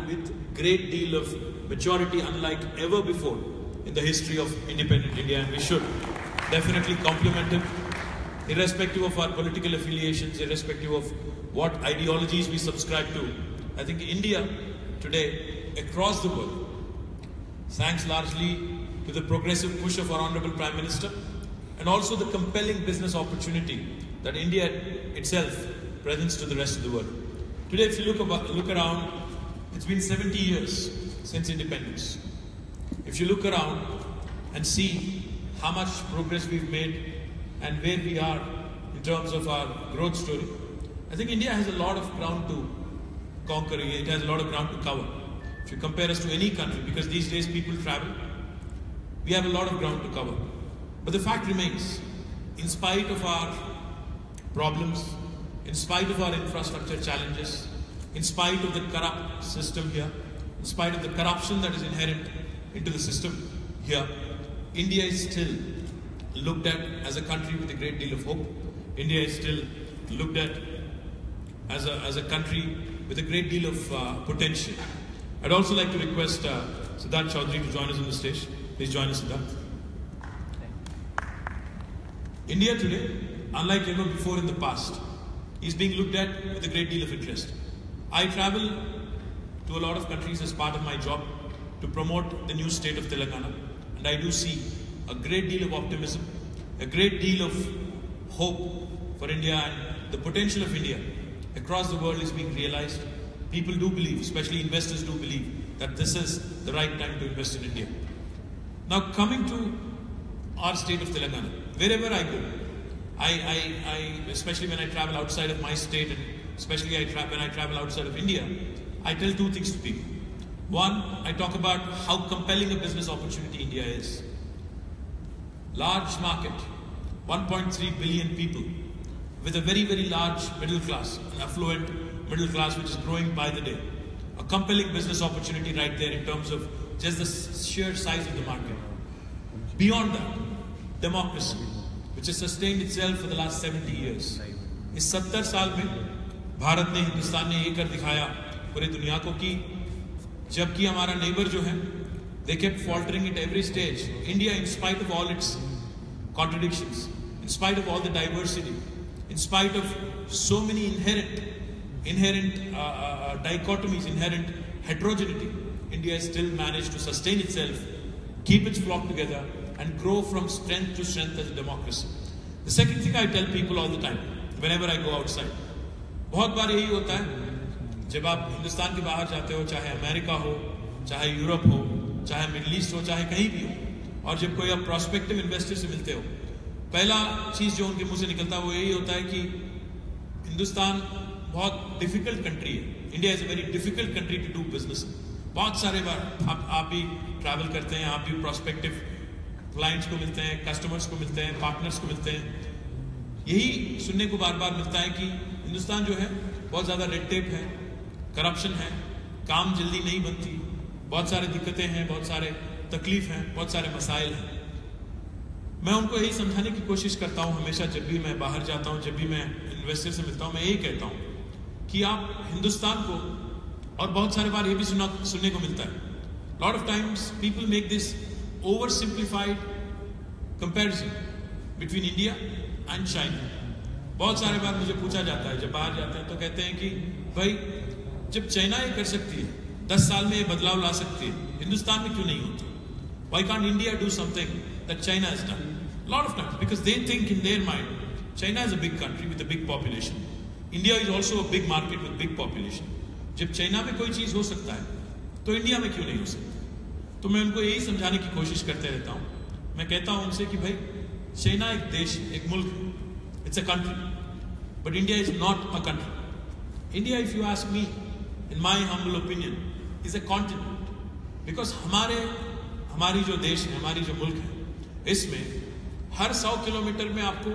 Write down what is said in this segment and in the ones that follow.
handled with great deal of maturity, unlike ever before in the history of independent India, and we should definitely compliment him, irrespective of our political affiliations, irrespective of what ideologies we subscribe to. I think India today, across the world, thanks largely to the progressive push of our Honorable Prime Minister, and also the compelling business opportunity that India itself presents to the rest of the world. Today, if you look around, it's been 70 years since independence. If you look around and see how much progress we've made and where we are in terms of our growth story, I think India has a lot of ground to conquer. It has a lot of ground to cover. If you compare us to any country, because these days people travel, we have a lot of ground to cover. But the fact remains, in spite of our problems, in spite of our infrastructure challenges, in spite of the corrupt system here, in spite of the corruption that is inherent into the system here, India is still looked at as a country with a great deal of hope. India is still looked at as a country with a great deal of potential. I'd also like to request Siddharth Chaudhary to join us on the stage. Please join us, Siddharth. India today, unlike ever before in the past, is being looked at with a great deal of interest. I travel to a lot of countries as part of my job to promote the new state of Telangana, and I do see a great deal of optimism, a great deal of hope for India, and the potential of India across the world is being realized. People do believe, especially investors do believe, that this is the right time to invest in India. Now, coming to our state of Telangana, wherever I go, I especially when I travel outside of my state, and especially when I travel outside of India, I tell two things to people. One, I talk about how compelling a business opportunity India is. Large market, 1.3 billion people, with a very, very large middle class, an affluent middle class which is growing by the day. A compelling business opportunity right there in terms of just the sheer size of the market. Beyond that, democracy, which has sustained itself for the last 70 years. इस 70 साल में भारत ने, हिंदुस्तान ने ये कर दिखाया पूरे दुनिया को कि जबकि हमारा नेबर जो है, they kept faltering at every stage. India, in spite of all its contradictions, in spite of all the diversity, in spite of so many inherent dichotomies, inherent heterogeneity, India has still managed to sustain itself, keep its flock together, and grow from strength to strength as a democracy. The second thing I tell people all the time, whenever I go outside, बहुत बार यही होता है, जब आप हिंदुस्तान के बाहर जाते हो, चाहे अमेरिका हो, चाहे यूरोप हो, चाहे मिडिल ईस्ट हो, चाहे कहीं भी हो, और जब कोई आप प्रोस्पेक्टिव इन्वेस्टर से मिलते हो, पहला चीज जो उनके मुंह से निकलता है वो यही होता है कि हिंदुस्तान बहुत डिफिकल्ट कंट्री है. India is a very difficult country to do business. बहुत सारे बार आप भी ट्रैवल करते हैं, आप भी प्रोस्पेक्टिव क्लाइंट्स को मिलते हैं, कस्टमर्स को मिलते हैं, पार्टनर्स को मिलते हैं. यही सुनने को बार बार मिलता है कि हिंदुस्तान जो है बहुत ज़्यादा रेड टेप है, करप्शन है, काम जल्दी नहीं बनती, बहुत सारे दिक्कतें हैं, बहुत सारे तकलीफ हैं, बहुत सारे मसाइल हैं. मैं उनको यही समझाने की कोशिश करता हूँ हमेशा, जब भी मैं बाहर जाता हूँ, जब भी मैं इन्वेस्टर से मिलता हूँ, मैं यही कहता हूँ कि आप हिंदुस्तान को, और बहुत सारे बार ये भी सुनने को मिलता है, lot of times people make this over simplified comparison between India and China. बहुत सारे बार मुझे पूछा जाता है, जब बाहर जाते हैं तो कहते हैं कि भाई जब चाइना ये कर सकती है, 10 साल में ये बदलाव ला सकती है, हिंदुस्तान में क्यों नहीं होता? Why can't India do something that China has done? A lot of times, because they think in their mind, China is a big country with a big population. India is also a big market with big population. जब China में कोई चीज हो सकता है, तो India में क्यों नहीं हो सकता? तो मैं उनको यही समझाने की कोशिश करते रहता हूँ. मैं कहता हूँ उनसे कि भाई चाइना एक देश, एक मुल्क है, it's a country, but India is not a country. India, if you ask me, in my humble opinion, is a continent, because हमारी जो देश है, हमारी जो मुल्क है, इसमें हर 100 किलोमीटर में आपको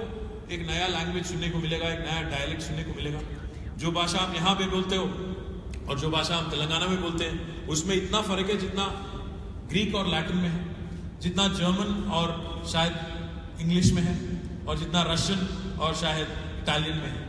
एक नया लैंग्वेज सुनने को मिलेगा, एक नया डायलेक्ट सुनने को मिलेगा. जो भाषा आप यहाँ पे बोलते हो और जो भाषा हम तेलंगाना में बोलते हैं, उसमें इतना फर्क है जितना ग्रीक और लैटिन में है, जितना जर्मन और शायद इंग्लिश में है, और जितना रशियन और शायद इटालियन में है.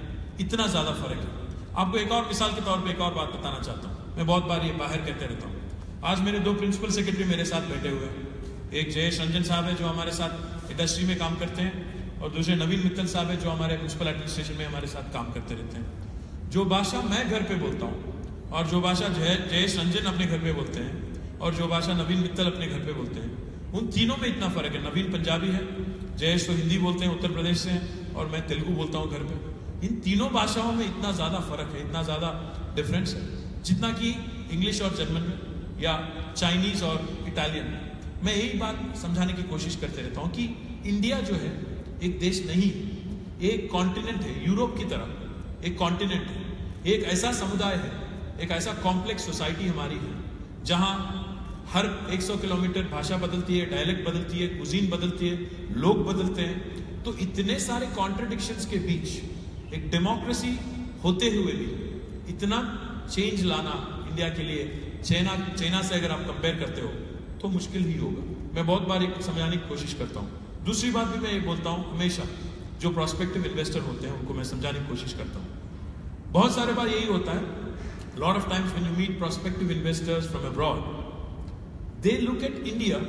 इतना ज़्यादा फर्क है. आपको एक और मिसाल के तौर पे एक और बात बताना चाहता हूँ. मैं बहुत बार ये बाहर कहते रहता हूँ। आज मेरे 2 प्रिंसिपल सेक्रेटरी मेरे साथ बैठे हुए हैं। एक जयेश रंजन साहब है जो हमारे साथ इंडस्ट्री में काम करते हैं, और दूसरे नवीन मित्तल साहब है जो हमारे म्यूनसिपल एडमिनिस्ट्रेशन में हमारे साथ काम करते रहते हैं। जो भाषा मैं घर पे बोलता हूँ और जो भाषा जयेश रंजन अपने घर पे बोलते हैं और जो भाषा नवीन मित्तल अपने घर पे बोलते हैं, उन तीनों में इतना फर्क है। नवीन पंजाबी है, जयेश तो हिंदी बोलते हैं, उत्तर प्रदेश से हैं, और मैं तेलुगु बोलता हूँ घर पे। इन तीनों भाषाओं में इतना ज़्यादा फर्क है, इतना ज़्यादा डिफरेंस है, जितना कि इंग्लिश और जर्मन में या चाइनीज़ और इटालियन में। मैं यही बात समझाने की कोशिश करते रहता हूँ कि इंडिया जो है एक देश नहीं, एक कॉन्टिनेंट है। यूरोप की तरह एक कॉन्टिनेंट है, एक ऐसा समुदाय है, एक ऐसा कॉम्प्लेक्स सोसाइटी हमारी है, जहाँ हर 100 किलोमीटर भाषा बदलती है, डायलेक्ट बदलती है, कुजीन बदलती है, लोग बदलते हैं। तो इतने सारे कॉन्ट्रडिक्शंस के बीच एक डेमोक्रेसी होते हुए भी इतना चेंज लाना इंडिया के लिए चाइना से अगर आप कंपेयर करते हो तो मुश्किल ही होगा। मैं बहुत बार एक समझाने की कोशिश करता हूँ। दूसरी बात भी मैं ये बोलता हूँ, हमेशा जो प्रोस्पेक्टिव इन्वेस्टर होते हैं उनको मैं समझाने की कोशिश करता हूँ। बहुत सारे बार यही होता है, lot of times when you meet prospective investors from abroad, they look at India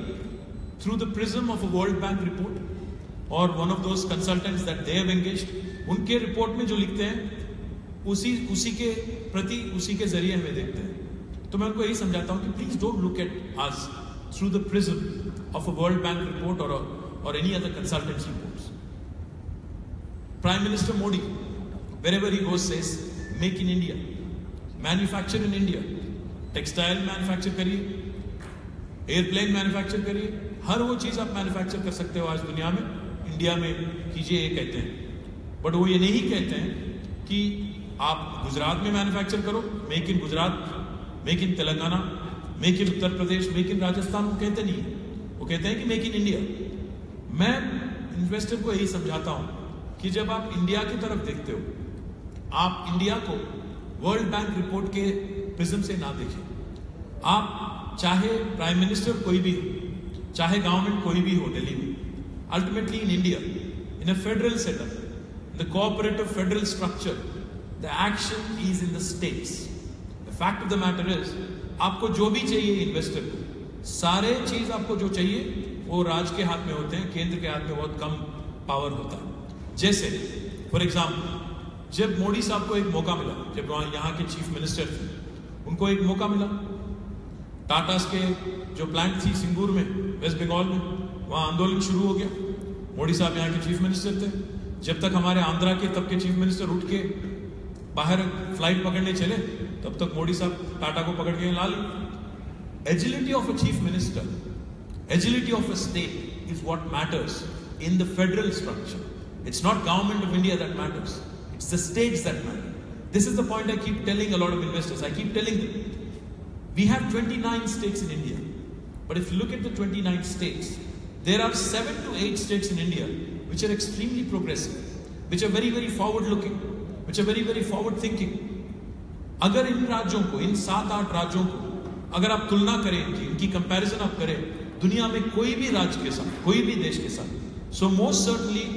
through the prism of a world bank report और one of those consultants that they have engaged. उनके रिपोर्ट में जो लिखते हैं उसी के जरिए हमें देखते हैं। तो मैं उनको यही समझाता हूँ कि please don't look at us through the prism of a World Bank report or any other consultants reports. Prime Minister Modi, wherever he goes, says, "Make in India, manufacture in India, textile manufacture करिए, airplane manufacture करिए, हर वो चीज आप manufacture कर सकते हो आज दुनिया में, इंडिया में कीजिए, ये कहते हैं। बट वो ये नहीं कहते हैं कि आप गुजरात में मैन्युफैक्चर करो, make in Gujarat, make in Telangana, make in Uttar Pradesh, make in Rajasthan. वो कहते नहीं, वो कहते हैं कि मेक इन इंडिया। मैं इन्वेस्टर को यही समझाता हूं कि जब आप इंडिया की तरफ देखते हो, आप इंडिया को वर्ल्ड बैंक रिपोर्ट के प्रिज्म से ना देखें। आप चाहे प्राइम मिनिस्टर कोई भी हो, चाहे गवर्नमेंट कोई भी हो दिल्ली में, ultimately in India, in a federal setup, the cooperative federal structure, the action is in the states. The fact of the matter is, आपको जो भी चाहिए इन्वेस्टर को, सारे चीज आपको जो चाहिए वो राज्य के हाथ में होते हैं, केंद्र के हाथ में बहुत कम पावर होता है। जैसे फॉर एग्जाम्पल, जब मोदी साहब को एक मौका मिला, जब वहां यहाँ के चीफ मिनिस्टर थे, उनको एक मौका मिला, टाटास के जो प्लांट थी सिंगूर में, वेस्ट बंगाल में, वहां आंदोलन शुरू हो गया। मोदी साहब यहाँ के चीफ मिनिस्टर थे। जब तक हमारे आंध्रा के तब के चीफ मिनिस्टर उठ के बाहर फ्लाइट पकड़ने चले, तब तक मोदी साहब टाटा को पकड़ के ला ली। Agility of a chief minister, agility of a state is what matters in the federal structure. It's not government of India that matters. It's the states that matter. This is the point I keep telling a lot of investors. I keep telling them, we have 29 states in India. But if you look at the 29 states, there are 7 to 8 states in India which are extremely progressive, which are very, very forward-looking, which are very, very forward-thinking. अगर इन राज्यों को, इन 7-8 राज्यों को अगर आप तुलना करें, इनकी कंपैरिजन आप करें दुनिया में कोई भी राज्य के साथ, कोई भी देश के साथ, so most certainly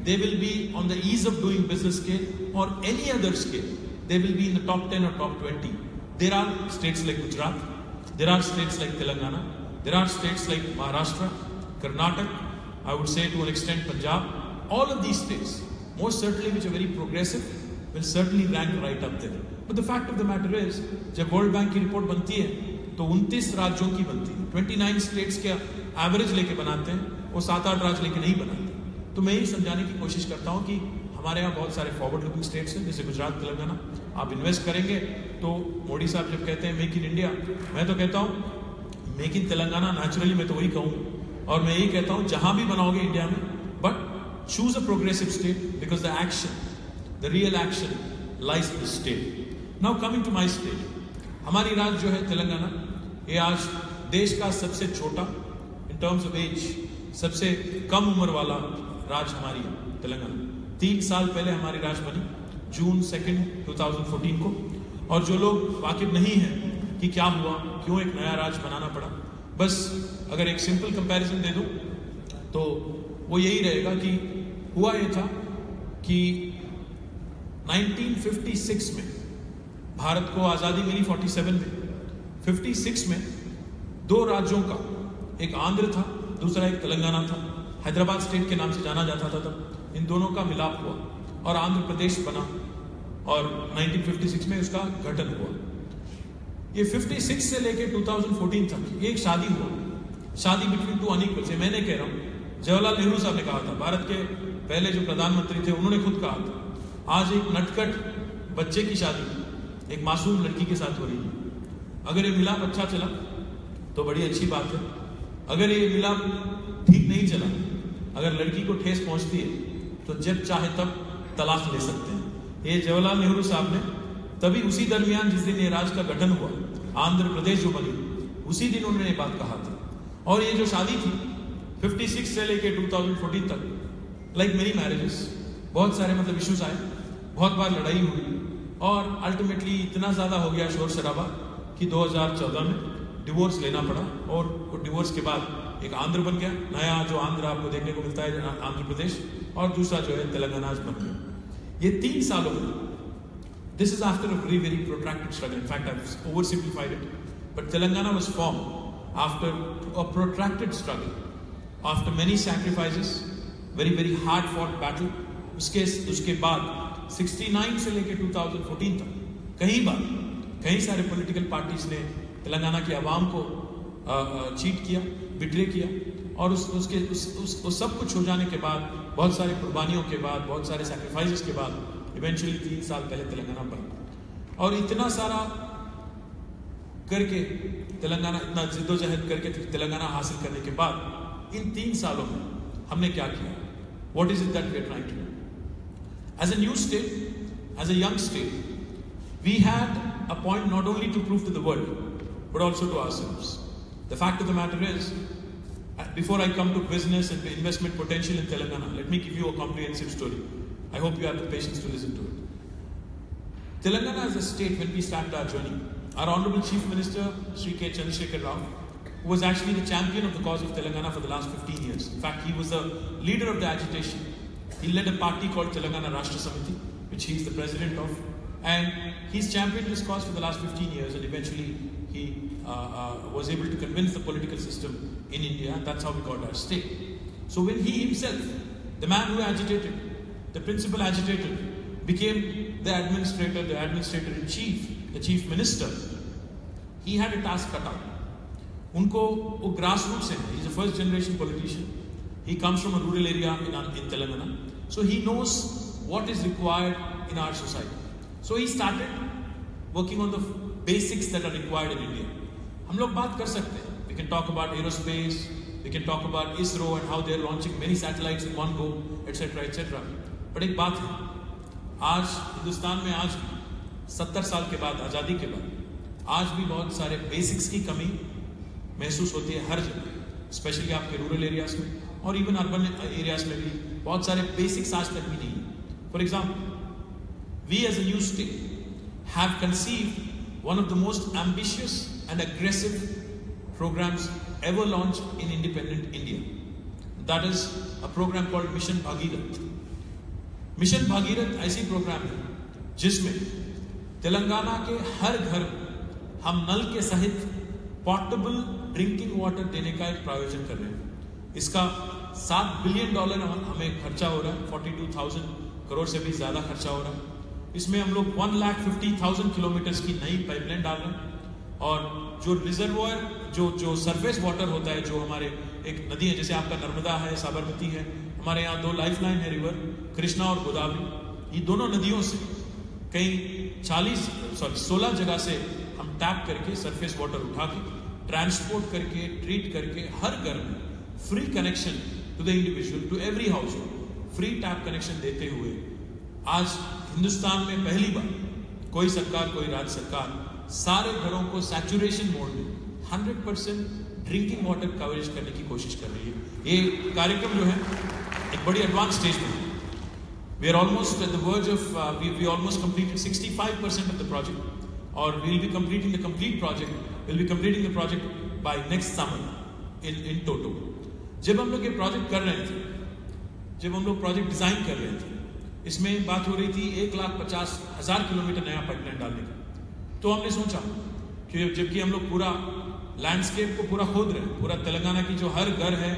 they will be on the ease of doing business scale or any other scale. They will be in the top 10 or top 20. There are states like Gujarat, there are states like Telangana, there are states like Maharashtra, Karnataka, I would say to an extent Punjab. All of these states, most certainly which are very progressive, will certainly rank right up there. But the fact of the matter is, जब World Bank की report बनती है तो 29 राज्यों की बनती है, 29 states के एवरेज लेके बनाते हैं, वो 7-8 राज्य लेके नहीं बनाते। तो मैं यही समझाने की कोशिश करता हूँ कि हमारे यहाँ बहुत सारे फॉरवर्ड लुकिंग स्टेट्स हैं, जैसे गुजरात, तेलंगाना। आप इन्वेस्ट करेंगे तो मोदी साहब जब कहते हैं मेक इन इंडिया, मैं तो कहता हूँ मेक इन तेलंगाना, नेचुरली मैं तो वही कहूँ। और मैं यही कहता हूँ जहां भी बनाओगे इंडिया में, but choose a progressive state, because the action, the real action lies in the state. Now coming to my state, हमारी राज्य जो है तेलंगाना, ये आज देश का सबसे छोटा, इन टर्म्स ऑफ एज सबसे कम उम्र वाला राज्य हमारी तेलंगाना। 3 साल पहले हमारी राज्य बनी, जून 2, 2014 को। और जो लोग वाकिफ नहीं हैं कि क्या हुआ, क्यों एक नया राज्य बनाना पड़ा, बस अगर एक सिंपल कंपैरिजन दे दूं तो वो यही रहेगा कि हुआ ये था कि 1956 में भारत को आज़ादी मिली, 47 में, 56 में दो राज्यों का, एक आंध्र था, दूसरा एक तेलंगाना था, हैदराबाद स्टेट के नाम से जाना जाता था तब। इन दोनों का मिलाप हुआ और आंध्र प्रदेश बना और 1956 में उसका गठन हुआ। ये 56 से लेके 2014 तक ये एक शादी हुआ, शादी बिटवीन टू अनइक्वल्स। मैं नहीं कह रहा हूँ, जवाहरलाल नेहरू साहब ने कहा था, भारत के पहले जो प्रधानमंत्री थे उन्होंने खुद कहा था, आज एक नटखट बच्चे की शादी एक मासूम लड़की के साथ हो रही है। अगर ये मिलाप अच्छा चला तो बड़ी अच्छी बात है, अगर ये मिलाप ठीक नहीं चला, अगर लड़की को ठेस पहुंचती है तो जब चाहे तब तलाक ले सकते हैं। ये जवाहरलाल नेहरू साहब ने तभी उसी दरमियान जिस दिन ये राज्य का गठन हुआ, आंध्र प्रदेश जो बनी, उसी दिन उन्होंने ये बात कहा था। और ये जो शादी थी 56 से लेके 2014 तक, लाइक मेनी मैरिजेस, बहुत सारे मतलब इश्यूज आए, बहुत बार लड़ाई हुई और अल्टीमेटली इतना ज्यादा हो गया शोर शराबा कि 2014 में डिवोर्स लेना पड़ा। और डिवोर्स के बाद एक आंध्र बन गया, नया जो आंध्र आपको देखने को मिलता है आंध्र प्रदेश, और दूसरा जो है तेलंगाना बन गया। ये 3 सालों में, this is after a very very protracted struggle, in fact I have over simplified it, but Telangana was formed after a protracted struggle, after many sacrifices, very very hard fought battle. उसके बाद 69 से लेकर 2014 तक कई सारे पॉलिटिकल पार्टीज ने तेलंगाना की आवाम को चीट किया, बिट्रे किया, और उस सब कुछ हो जाने के बाद, बहुत सारी कुर्बानियों के बाद, बहुत सारे सैक्रिफाइसेस के बाद इवेंचुअली 3 साल पहले तेलंगाना बना। और इतना सारा करके तेलंगाना, इतना जिद्दोजहद करके तेलंगाना हासिल करने के बाद इन 3 सालों में हमने क्या किया? What is it that we are trying to do? As a new state, as a young state, we had a point not only to prove to the world, but also to ourselves. The fact of the matter is, before I come to business and the investment potential in Telangana, let me give you a comprehensive story. I hope you have the patience to listen to it. Telangana as a state, when we started our journey, our Honorable Chief Minister, Sri K. Chandrasekhar Rao, who was actually the champion of the cause of Telangana for the last 15 years. In fact, he was the leader of the agitation. He led a party called Telangana Rashtra Samiti, which he is the president of. And he's championed this cause for the last 15 years, and eventually he was able to convince the political system in India, and that's how we got our state. So when he himself, the man who agitated, the principal agitator, became the administrator-in-chief, the chief minister, he had a task cut out. उनको वो grass root से है, he's a first generation politician. He comes from a rural area in Telangana, so he knows what is required in our society. So he started working on the basics that are required in India. हम लोग बात कर सकते हैं, we can talk about aerospace, we can talk about ISRO and how they are launching many satellites in one go, etc., etc. But एक बात है, आज हिंदुस्तान में आज 70 साल के बाद, आज़ादी के बाद, आज भी बहुत सारे बेसिक्स की कमी महसूस होती है हर जगह, स्पेशली आपके रूरल एरियाज में और इवन अर्बन एरियाज में भी बहुत सारे बेसिक्स आज तक भी नहीं है। For example, we as a new state have conceived one of the most ambitious and aggressive programs ever launch in independent India. That is a program called mission Bhagirath. Mission Bhagirath ऐसी प्रोग्राम है जिसमें तेलंगाना के हर घर हम नल के सहित पोर्टेबल ड्रिंकिंग वाटर देने का एक प्रायोजन कर रहे हैं। इसका $7 बिलियन हमें खर्चा हो रहा है, 42,000 करोड़ से भी ज्यादा खर्चा हो रहा है। इसमें हम लोग 1,50,000 किलोमीटर की नई पाइपलाइन डाल रहे हैं, और जो रिजर्वोयर, जो सरफेस वाटर होता है, जो हमारे एक नदी है, जैसे आपका नर्मदा है, साबरमती है, हमारे यहाँ 2 लाइफलाइन है रिवर, कृष्णा और गोदावरी। ये दोनों नदियों से कई 16 जगह से हम टैप करके सरफेस वाटर उठा के ट्रांसपोर्ट करके ट्रीट करके हर घर में free connection to the individual, to every household, free tap connection देते हुए आज हिंदुस्तान में पहली बार कोई सरकार, कोई राज्य सरकार सारे घरों को सैचुरेशन मोड में 100% ड्रिंकिंग वाटर कवरेज करने की कोशिश कर रही है। ये कार्यक्रम जो है एक बड़ी एडवांस स्टेज में है। We are almost at the verge of, we almost completed 65% of the project, or we'll be completing the complete project. We'll be completing the project by next summer in toto. जब हम लोग ये project कर रहे थे, जब हम लोग प्रोजेक्ट डिजाइन कर रहे थे, इसमें बात हो रही थी 1,50,000 किलोमीटर नया पाइपलाइन डालने का। तो हमने सोचा जबकि हम लोग पूरा लैंडस्केप को पूरा खोद रहे हैं, पूरा तेलंगाना की जो हर घर है,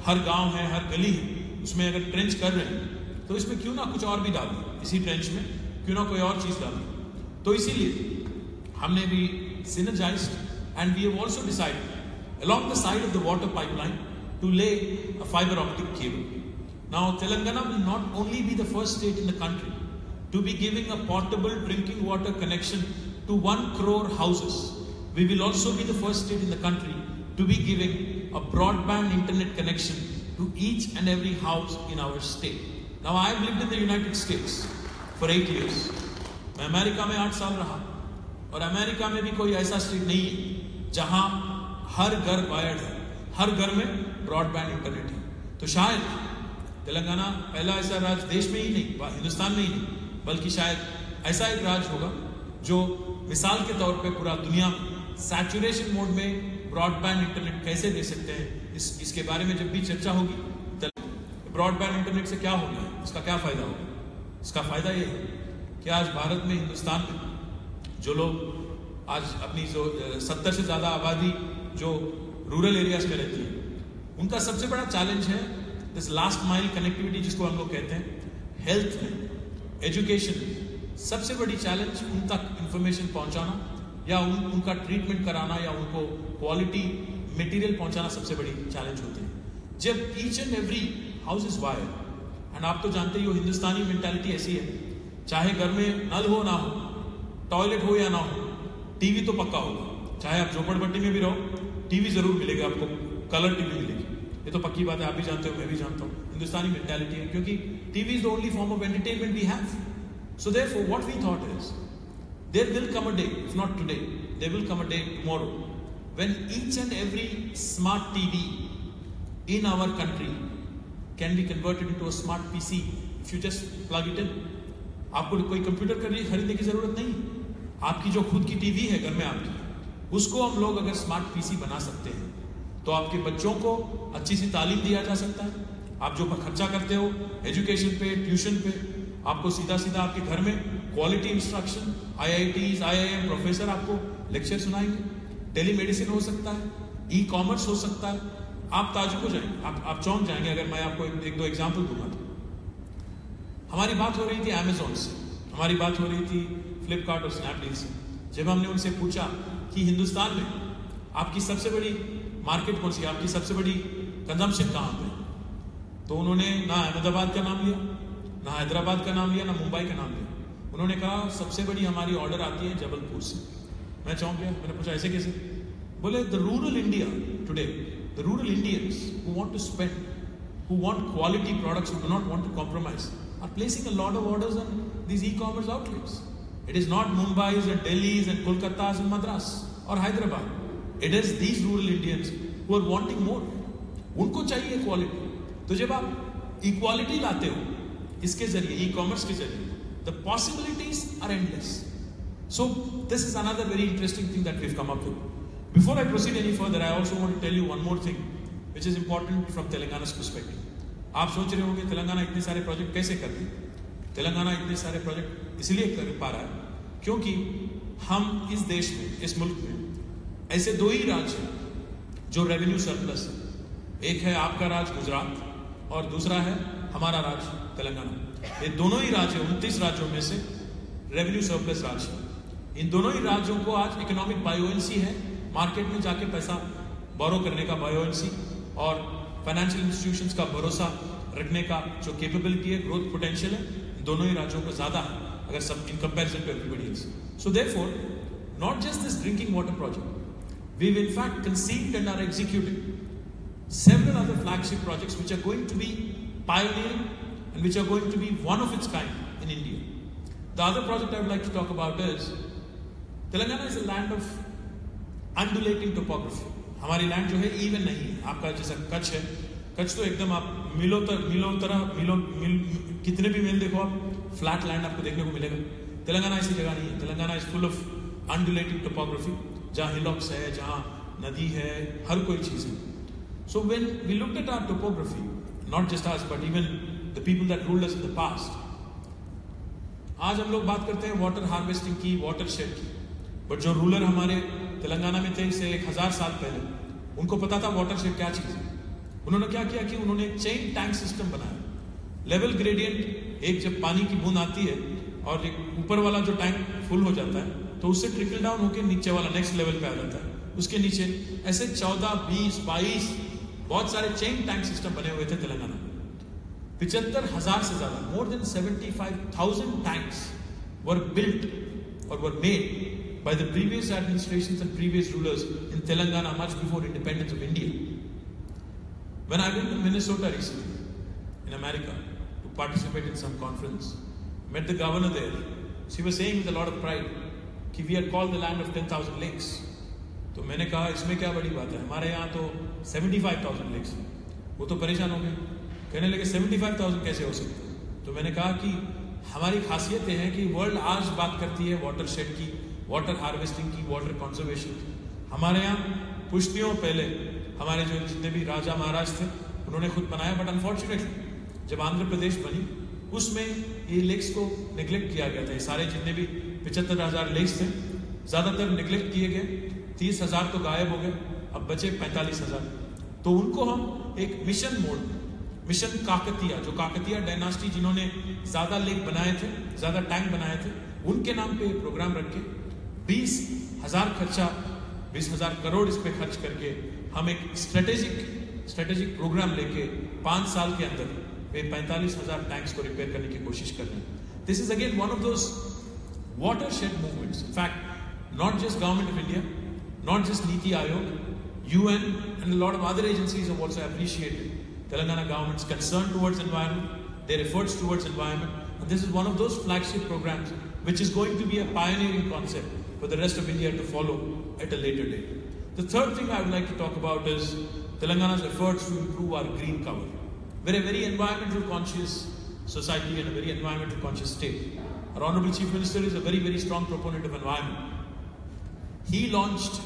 हर गांव है, हर गली है, उसमें अगर ट्रेंच कर रहे हैं तो इसमें क्यों ना कुछ और भी डाल दें, इसी ट्रेंच में क्यों ना कोई और चीज डाल दें। तो इसीलिए हमने भी synergized and we have also decided along the side of the water pipeline to lay a fiber optic cable. Now Telangana will not only be the first state in the country to be giving a portable drinking water connection to 1 crore houses. We will also be the first state in the country to be giving a broadband internet connection to each and every house in our state. Now I have lived in the United States for 8 years. मैं America में 8 साल रहा और America में भी कोई ऐसा state नहीं है जहां हर घर वायर्ड है, हर घर में ब्रॉडबैंड इंटरनेट है। तो शायद तेलंगाना पहला ऐसा राज्य देश में ही नहीं, हिंदुस्तान में ही नहीं, बल्कि शायद ऐसा एक राज्य होगा जो मिसाल के तौर पे पूरा दुनिया में सैचुरेशन मोड में ब्रॉडबैंड इंटरनेट कैसे दे सकते हैं, इसके बारे में जब भी चर्चा होगी। ब्रॉडबैंड इंटरनेट से क्या होगा, इसका क्या फायदा होगा? इसका फायदा ये है कि आज भारत में, हिंदुस्तान में जो लोग आज अपनी जो 70 से ज्यादा आबादी जो रूरल एरियाज में रहती है, उनका सबसे बड़ा चैलेंज है दिस लास्ट माइल कनेक्टिविटी, जिसको हम लोग कहते हैं। हेल्थ में, एजुकेशन में सबसे बड़ी चैलेंज उन तक इंफॉर्मेशन पहुंचाना या उनका ट्रीटमेंट कराना या उनको क्वालिटी मटेरियल पहुंचाना सबसे बड़ी चैलेंज होती है। जब each and every house is wired, and आप तो जानते ही हो हिंदुस्तानी मेंटालिटी ऐसी है, चाहे घर में नल हो ना हो, टॉयलेट हो या ना हो, टीवी तो पक्का होगा। चाहे आप झोपड़पट्टी में भी रहो, टीवी जरूर मिलेगा आपको, कलर टीवी मिलेगी, ये तो पक्की बात है, आप भी जानते हो, मैं भी जानता हूँ। हिंदुस्तानी मेंटालिटी है, क्योंकि TV is the only form of entertainment we have. So therefore what we thought is there will come a day, if not today, there will come a day tomorrow when each and every smart TV in our country can be converted into a smart PC if you just plug it in. आपको कोई computer खरीदने की जरूरत नहीं, आपकी जो खुद की टीवी है घर में आपकी, उसको हम लोग अगर स्मार्ट पीसी बना सकते हैं तो आपके बच्चों को अच्छी सी तालीम दिया जा सकता है। आप जो खर्चा करते हो एजुकेशन पे, ट्यूशन पे, आपको सीधा सीधा आपके घर में quality instruction, IITs, IIM professor आपको लेक्चर सुनाएंगे। टेलीमेडिसिन हो सकता है, ई कॉमर्स हो सकता है। आप ताजुब हो जाएंगे, आप चौंक जाएंगे अगर मैं आपको एक दो एग्जाम्पल दूंगा। हमारी बात हो रही थी अमेजोन से, हमारी बात हो रही थी फ्लिपकार्ट और स्नैपडील से। जब हमने उनसे पूछा कि हिंदुस्तान में आपकी सबसे बड़ी मार्केट कौन सी है, आपकी सबसे बड़ी कंजम्पशन कहाँ पे, तो उन्होंने ना अहमदाबाद का नाम लिया, ना हैदराबाद का नाम लिया, ना मुंबई का नाम लिया। उन्होंने कहा सबसे बड़ी हमारी ऑर्डर आती है जबलपुर से। मैं चौंक गया, मैंने पूछा ऐसे कैसे? बोले the rural India today, the rural Indians who want to spend, who want quality products, who do not want to compromise, are placing a lot of orders on these e-commerce outlets. It is not Mumbai's and Delhi's and Kolkata's and Madras or Hyderabad. It is these rural Indians who are wanting more. उनको चाहिए quality. तो जब आप equality लाते हो इसके जरिए, e-commerce के जरिए, the possibilities are endless. So this is another very interesting thing that we've come up with. Before I proceed any further, I also want to tell you one more thing which is important from Telangana's perspective. आप सोच रहे होंगे तेलंगाना इतने सारे project कैसे कर रहे हैं? तेलंगाना इतने सारे प्रोजेक्ट इसलिए कर पा रहा है क्योंकि हम इस देश में, इस मुल्क में ऐसे 2 ही राज्य हैं जो रेवेन्यू सरप्लस है। एक है आपका राज्य गुजरात और दूसरा है हमारा राज्य तेलंगाना। ये दोनों ही राज्य 29 राज्यों में से रेवेन्यू सरप्लस राज्य। इन दोनों ही राज्यों को आज इकोनॉमिक बायोएंसी है, मार्केट में जाके पैसा बोरो करने का बायोएंसी और फाइनेंशियल इंस्टीट्यूशंस का भरोसा रखने का जो कैपेबिलिटी है, ग्रोथ पोटेंशियल है, दोनों ही राज्यों को ज्यादा है अगर सब in comparison to everybody else. So therefore not just this drinking water project, we have in fact conceived and are executing several other flagship projects which are going to be pioneering and which are going to be one of its kind in India. The other project I would like to talk about is Telangana is a land of undulating topography. हमारी land जो है even नहीं है। आपका जैसा कच्छ है, कच्छ तो एकदम आप मिलों कितने भी मील देखो आप, फ्लैट लैंड आपको देखने को मिलेगा। तेलंगाना ऐसी जगह नहीं है। Telangana is full of undulating topography, जहाँ हिलॉक्स है, जहाँ नदी है, हर कोई चीज है। So when we looked at our topography, not just us but even the people that ruled us in the past, आज हम लोग बात करते हैं वाटर हार्वेस्टिंग की, वाटर शेड की, बट जो रूलर हमारे तेलंगाना में थे इससे 1000 साल पहले, उनको पता था वाटरशेड क्या चीज़ है। उन्होंने क्या किया कि उन्होंने एक चेन टैंक सिस्टम बनाया। लेवल ग्रेडियंट, एक जब पानी की बूंद आती है और एक ऊपर वाला जो टैंक फुल हो जाता है तो उससे ट्रिकल डाउन होकर नीचे वाला नेक्स्ट लेवल पे आ जाता है, उसके नीचे ऐसे 14, 20, 22 बहुत सारे चेन टैंक सिस्टम बने हुए थे तेलंगाना में। 75,000 से ज्यादा, more than 75,000 tanks were built और were made by the previous administrations and previous rulers in Telangana much before independence of India. When I went to Minnesota recently, in America, to participate in some conference, met the governor there. She was saying with a lot of pride कि we are called the land of 10,000 lakes. तो मैंने कहा इसमें क्या बड़ी बात है, हमारे यहाँ तो 75,000 lakes हैं। वो तो परेशान हो गए, कहने लगे 75,000 कैसे हो सकते। तो मैंने कहा कि हमारी खासियत ये है कि वर्ल्ड आज बात करती है वाटर शेड की, वाटर हार्वेस्टिंग की, वाटर कंजर्वेशन की। हमारे यहाँ पुश्तियों पहले हमारे जो जितने भी राजा महाराज थे उन्होंने खुद बनाया, बट अनफॉर्चुनेटली जब आंध्र प्रदेश बनी उसमें ये लेक्स को निगलेक्ट किया गया था। ये सारे जितने भी 75,000 लेक्स थे ज़्यादातर निगलेक्ट किए गए, 30,000 तो गायब हो गए, अब बचे 45,000। तो उनको हम एक मिशन मोड, मिशन काकतिया, जो काकतिया डायनास्टी जिन्होंने ज़्यादा लेक बनाए थे, ज़्यादा टैंक बनाए थे, उनके नाम पे प्रोग्राम रख के 20,000 खर्चा, 20,000 करोड़ इस पे खर्च करके हम एक स्ट्रेटेजिक प्रोग्राम लेके 5 साल के अंदर वे 45,000 टैंक्स को रिपेयर करने की कोशिश कर रहे हैं। This is again one of those watershed movements. In fact, not just Government of India, not just Niti Aayog, UN and a lot of other agencies have also appreciated Telangana government's concern towards environment, their efforts towards environment, and this is one of those flagship programs which is going to be a pioneering concept for the rest of India to follow at a later date. The third thing I would like to talk about is Telangana's efforts to improve our green cover. We're a very environmental conscious society and a very environmental conscious state. Our Honorable Chief Minister is a very, very strong proponent of environment. He launched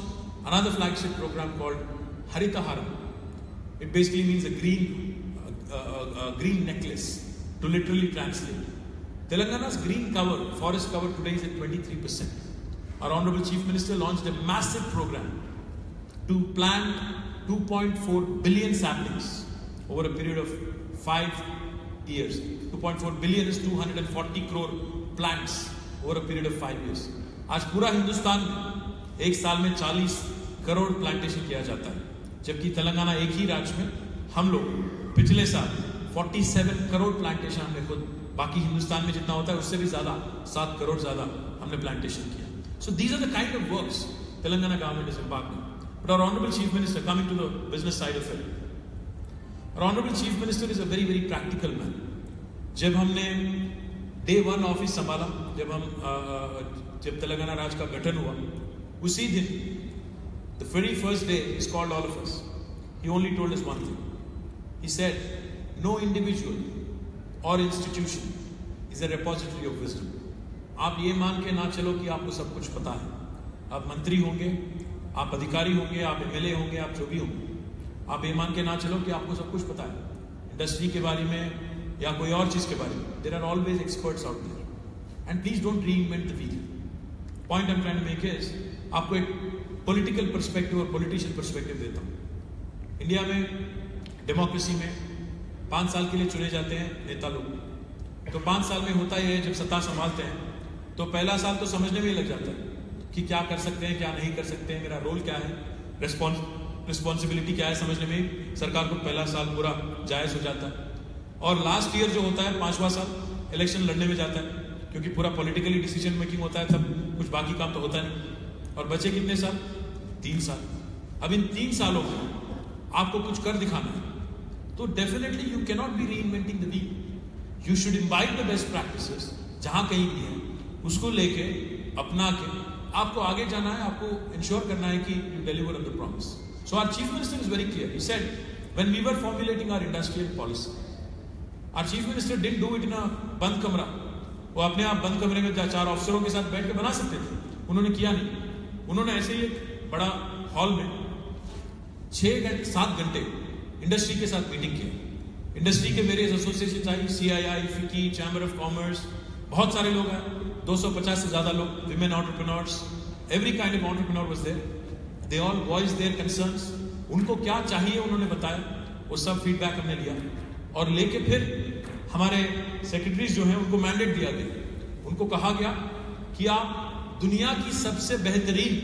another flagship program called Harita Haram. It basically means a green necklace, to literally translate. Telangana's green cover, forest cover today is at 23%. Our Honorable Chief Minister launched a massive program to plant 2.4 billion saplings over a period of 5 years. 2.4 billion is 240 crore plants over a period of 5 years. आज पूरा हिंदुस्तान में एक साल में 40 crore plantation किया जाता है, जबकि तेलंगाना एक ही राज्य में हम लोग पिछले साल 47 करोड़ प्लांटेशन हमने खुद, बाकी हिंदुस्तान में जितना होता है उससे भी ज्यादा, 7 करोड़ ज्यादा हमने प्लांटेशन किया. So these are the kind of works Telangana government is embarked on. But our Honorable Chief Minister, coming to the business side of it, our Honorable Chief Minister is a very, very practical man. जब हमने Day 1 office संभाला, जब तेलंगाना राज्य का गठन हुआ, उसी दिन the very first day he's called all of us. He only told us one thing. He said, no individual or institution is a repository of wisdom. आप ये मान के ना चलो कि आपको सब कुछ पता है. आप मंत्री होंगे, आप अधिकारी होंगे, आप एमएलए होंगे, आप जो भी होंगे, आप ये मान के ना चलो कि आपको सब कुछ पता है. इंडस्ट्री के बारे में या कोई और चीज के बारे में, there are always experts out there. And please don't reinvent the wheel. Point I'm trying to make is, आपको एक पॉलिटिकल पर्सपेक्टिव और पॉलिटिशियन पर्सपेक्टिव देता हूँ. इंडिया में डेमोक्रेसी में 5 साल के लिए चुने जाते हैं नेता लोग. तो 5 साल में होता है जब सत्ता संभालते हैं तो पहला साल तो समझने में ही लग जाता है कि क्या कर सकते हैं, क्या नहीं कर सकते हैं, मेरा रोल क्या है, रिस्पॉन्सिबिलिटी क्या है, समझने में सरकार को पहला साल पूरा जायज हो जाता है. और लास्ट ईयर जो होता है 5वां साल, इलेक्शन लड़ने में जाता है, क्योंकि पूरा पॉलिटिकली डिसीजन मेकिंग होता है, तब कुछ बाकी काम तो होता नहीं. और बचे कितने साल? 3 साल. अब इन 3 सालों में आपको कुछ कर दिखाना है, तो definitely you cannot be reinventing the wheel. You should imbibe the best practices जहां कहीं भी है, उसको लेके अपना के आपको आगे जाना है. आपको इंश्योर करना है कि you deliver on the promise. So our chief minister is very clear. He said when we were formulating our industrial policy, our chief minister didn't do it in a बंद कमरा. वो अपने आप बंद कमरे में 4 अफसरों के साथ बैठ के बना सकते थे, उन्होंने किया नहीं. उन्होंने ऐसे ही एक बड़ा हॉल में 6-7 घंटे इंडस्ट्री के साथ मीटिंग की. इंडस्ट्री के वेरियस एसोसिएशंस आई, CII, FICCI, chamber of commerce, बहुत सारे लोग आए, 250 से ज्यादा लोग, women entrepreneurs, every kind of entrepreneur was there. They all voiced their concerns. उनको क्या चाहिए उन्होंने बताया, वो सब फीडबैक हमने लिया और लेके फिर हमारे सेक्रेटरीज जो हैं उनको मैंडेट दिया गया। उनको कहा गया कि आप दुनिया की सबसे बेहतरीन,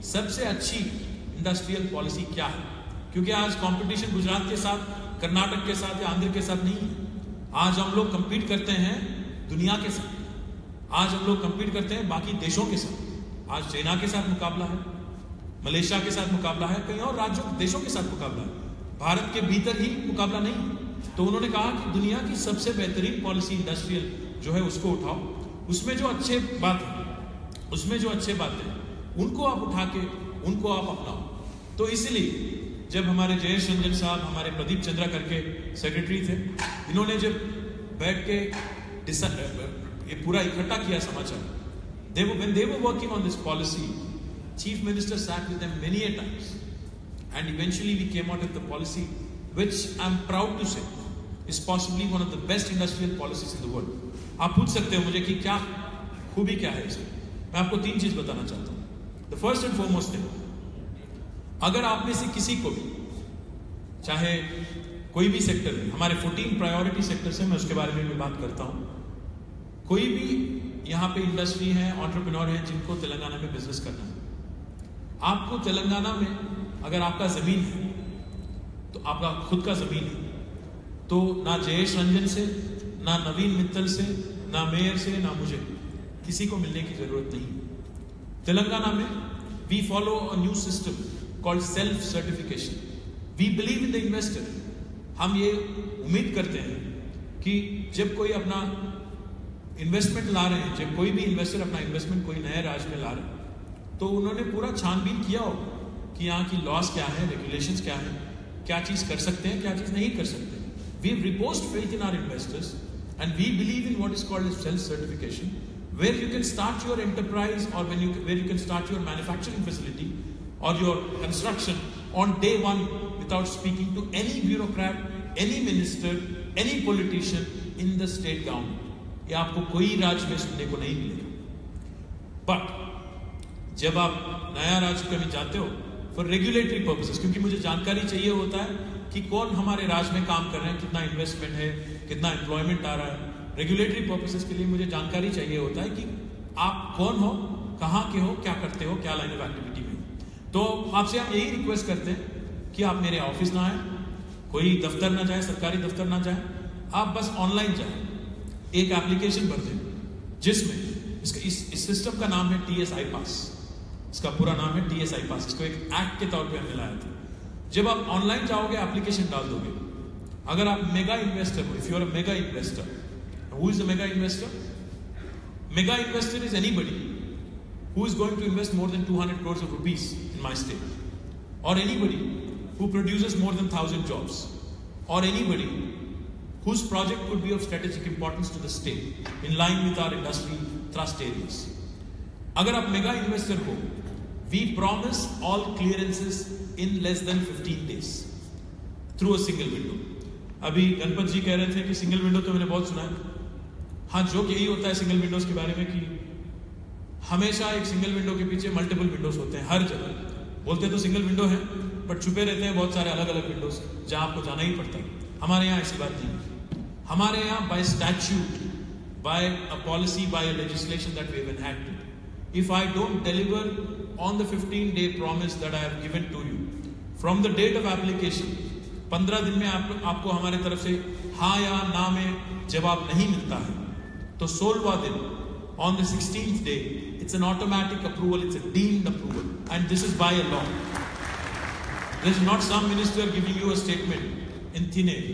सबसे अच्छी इंडस्ट्रियल पॉलिसी क्या है, क्योंकि आज कंपटीशन गुजरात के साथ, कर्नाटक के साथ या आंध्र के साथ नहीं है। आज हम लोग कंपीट करते हैं दुनिया के साथ, आज हम लोग कंपीट करते हैं बाकी देशों के साथ। आज चाइना के साथ मुकाबला है, मलेशिया के साथ मुकाबला है, कहीं और राज्यों देशों के साथ मुकाबला है, भारत के भीतर ही मुकाबला नहीं। तो उन्होंने कहा कि दुनिया की सबसे बेहतरीन पॉलिसी इंडस्ट्रियल जो है उसको उठाओ, उसमें जो अच्छे बात है, उसमें जो अच्छे बातें हैं उनको आप उठा के उनको आप अपनाओ। तो इसलिए जब हमारे जयेश रंजन साहब, हमारे प्रदीप चंद्रा करके सेक्रेटरी थे, इन्होंने जब बैठ के ये पूरा इकट्ठा किया समाचार, when they were working on this policy, Chief Minister sat with them many a times, and eventually we came out with the policy, which I'm proud to say is possibly one of the best industrial policies in the world. आप पूछ सकते हो मुझे कि क्या खूबी क्या है इसमें। मैं आपको 3 चीज बताना चाहता हूँ। The first and foremost thing, अगर आप में से किसी को भी, चाहे कोई भी सेक्टर में, हमारे 14 प्रायोरिटी सेक्टर्स हैं, मैं उसके बारे में भी बात करता हूँ, कोई भी यहाँ पे इंडस्ट्री है, एंटरप्रेन्योर है जिनको तेलंगाना में बिजनेस करना है, आपको तेलंगाना में अगर आपका जमीन है तो आपका खुद का जमीन है, तो ना जयेश रंजन से, ना नवीन मित्तल से, ना मेयर से, ना मुझे किसी को मिलने की जरूरत नहीं। तेलंगाना में we follow a new system called self certification. We believe in the investor. हम ये उम्मीद करते हैं कि जब कोई अपना इन्वेस्टमेंट ला रहे हैं, जब कोई भी इन्वेस्टर अपना इन्वेस्टमेंट कोई नए राज्य में ला रहे हैं, तो उन्होंने पूरा छानबीन किया हो कि यहाँ की लॉस क्या है, रेगुलेशंस क्या है, क्या चीज कर सकते हैं, क्या चीज नहीं कर सकते। We have reposed faith in our investors and we believe in what is called self certification, where you can start your enterprise और where you can start your manufacturing facility और your construction on day 1 without speaking to any bureaucrat, any minister, any politician in the state government. ये आपको कोई राज्य में सुनने को नहीं मिलेगा। बट जब आप नया राज्य में जाते हो फॉर रेगुलेटरी पर्पसेस, क्योंकि मुझे जानकारी चाहिए होता है कि कौन हमारे राज्य में काम कर रहे हैं, कितना इन्वेस्टमेंट है, कितना एम्प्लॉयमेंट आ रहा है, रेगुलेटरी पर्पसेस के लिए मुझे जानकारी चाहिए होता है कि आप कौन हो, कहाँ के हो, क्या करते हो, क्या लाइन ऑफ एक्टिविटी में। तो आपसे हम यही रिक्वेस्ट करते हैं कि आप मेरे ऑफिस ना आए, कोई दफ्तर ना जाए, सरकारी दफ्तर ना जाए, आप बस ऑनलाइन जाए, एक एप्लीकेशन भर दें जिसमें इस सिस्टम का नाम है TSI पास। इसका पूरा नाम है TSI पास। इसको एक एक्ट के तौर पे हमने लाया था। जब आप ऑनलाइन जाओगे, एप्लीकेशन डाल दोगे, अगर आप मेगा इन्वेस्टर हो, if you are a mega investor, who is the mega investor? Mega investor is anybody who is going to invest more than 200 crores of rupees in my state, or anybody who produces more than 1,000 jobs, or anybody whose project could be of strategic importance to the state in line with our industry thrust areas. अगर आप mega investor हो, we promise all clearances in less than 15 days through a single window. अभी गणपत जी कह रहे थे कि single window तो मैंने बहुत सुना है। हाँ, जोक यही होता है सिंगल विंडोज के बारे में कि हमेशा एक सिंगल विंडो के पीछे मल्टीपल विंडोज होते हैं हर जगह। बोलते तो सिंगल विंडो है, बट छुपे रहते हैं बहुत सारे अलग अलग विंडोज जहां आपको जाना ही पड़ता है। हमारे यहाँ ऐसी बात नहीं है। हमारे यहाँ by statute, by a policy, by a legislation that we have enacted, if I don't deliver on the 15-day promise that I have given to you from the date of application, 15 दिन में आपको हमारे तरफ से हाँ या ना में जवाब नहीं मिलता है, तो 16वां दिन on the 16th day, it's an automatic approval, it's a deemed approval, and this is by a law. This is not some minister giving you a statement in thin air.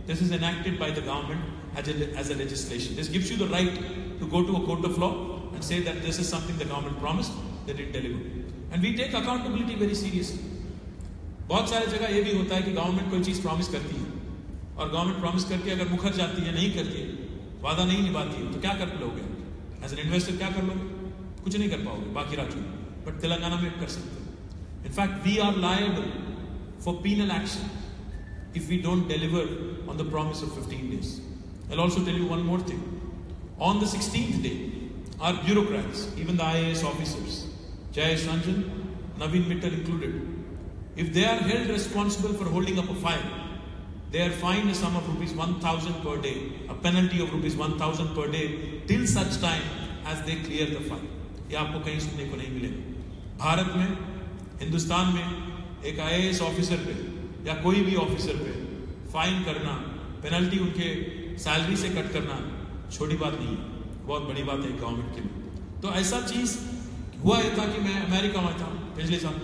This is enacted by the government as a legislation. This gives you the right to go to a court of law and say that this is something the government promised, they didn't deliver. And we take accountability very seriously. बहुत सारी जगह ये भी होता है कि government कोई चीज प्रॉमिस करती है और गवर्नमेंट प्रॉमिस करके अगर मुखर जाती है, नहीं करती है, वादा नहीं निभाती है, तो क्या कर लोगे? एज एन इन्वेस्टर क्या कर लोगे? कुछ नहीं कर पाओगे बाकी राज्यों में, बट तेलंगाना में कर सकते हो। In fact we are liable for penal action if we don't deliver on the promise of 15 days. I'll also tell you one more thing. On the 16th day, our bureaucrats, even the IAS officers, Jayesh Ranjan, Naveen Mittal included. If they are held responsible for holding up a file, they are fined a sum of rupees 1,000 per day, a penalty of rupees 1,000 per day till such time as they clear the file. ये आपको कहीं सुनने को नहीं मिलेगा। भारत में, हिंदुस्तान में एक IAS ऑफिसर पे या कोई भी ऑफिसर पे फाइन करना, पेनल्टी उनके सैलरी से कट करना छोटी बात नहीं है, बहुत बड़ी बात है गवर्नमेंट के लिए। तो ऐसा चीज हुआ ये था कि मैं अमेरिका में था पिछले साल,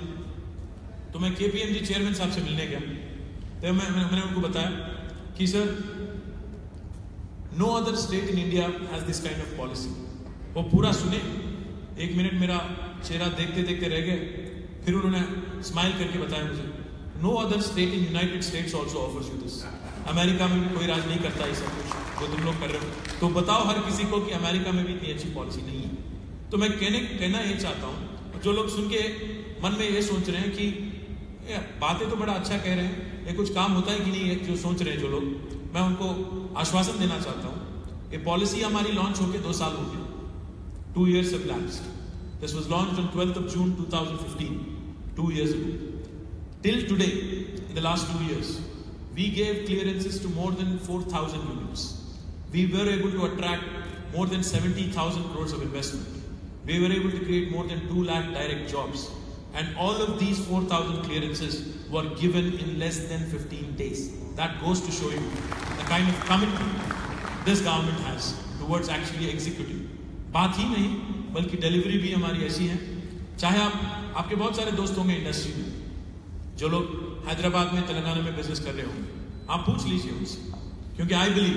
तो मैं KPMG चेयरमैन साहब से मिलने गया। तो मैंने उनको बताया कि sir, no other state in India has this kind of policy. वो पूरा सुने, 1 मिनट मेरा चेहरा देखते देखते रह गए, फिर उन्होंने स्माइल करके बताया मुझे, no other state in United States also offers you this. America में भी कोई राज नहीं करता ऐसा कुछ जो तुम लोग कर रहे हो। तो बताओ हर किसी को कि अमेरिका में भी इतनी अच्छी पॉलिसी नहीं है। तो मैं कहना ये चाहता हूँ, जो लोग सुन के मन में ये सोच रहे हैं कि बातें तो बड़ा अच्छा कह रहे हैं, ये कुछ काम होता है कि नहीं है, जो सोच रहे हैं जो लोग, मैं उनको आश्वासन देना चाहता हूँ कि पॉलिसी हमारी लॉन्च होकर 2 साल हो गए, 2 years have lapsed. This was launched on 12th of June 2015, 2 years ago. Till today, in the last 2 years, we gave clearances to more than 4,000 units. We were able to attract more than 70,000 crores of investment. We were able to create more than 2 lakh direct jobs. And all of these 4,000 clearances were given in less than 15 days. That goes to show you the kind of commitment this government has towards actually executing. बात ही नहीं, बल्कि delivery भी हमारी ऐसी है। चाहे आपके बहुत सारे दोस्त होंगे इंडस्ट्री में, जो लोग हैदराबाद में, तेलंगाना में बिजनेस कर रहे होंगे, आप पूछ लीजिए उनसे, क्योंकि I believe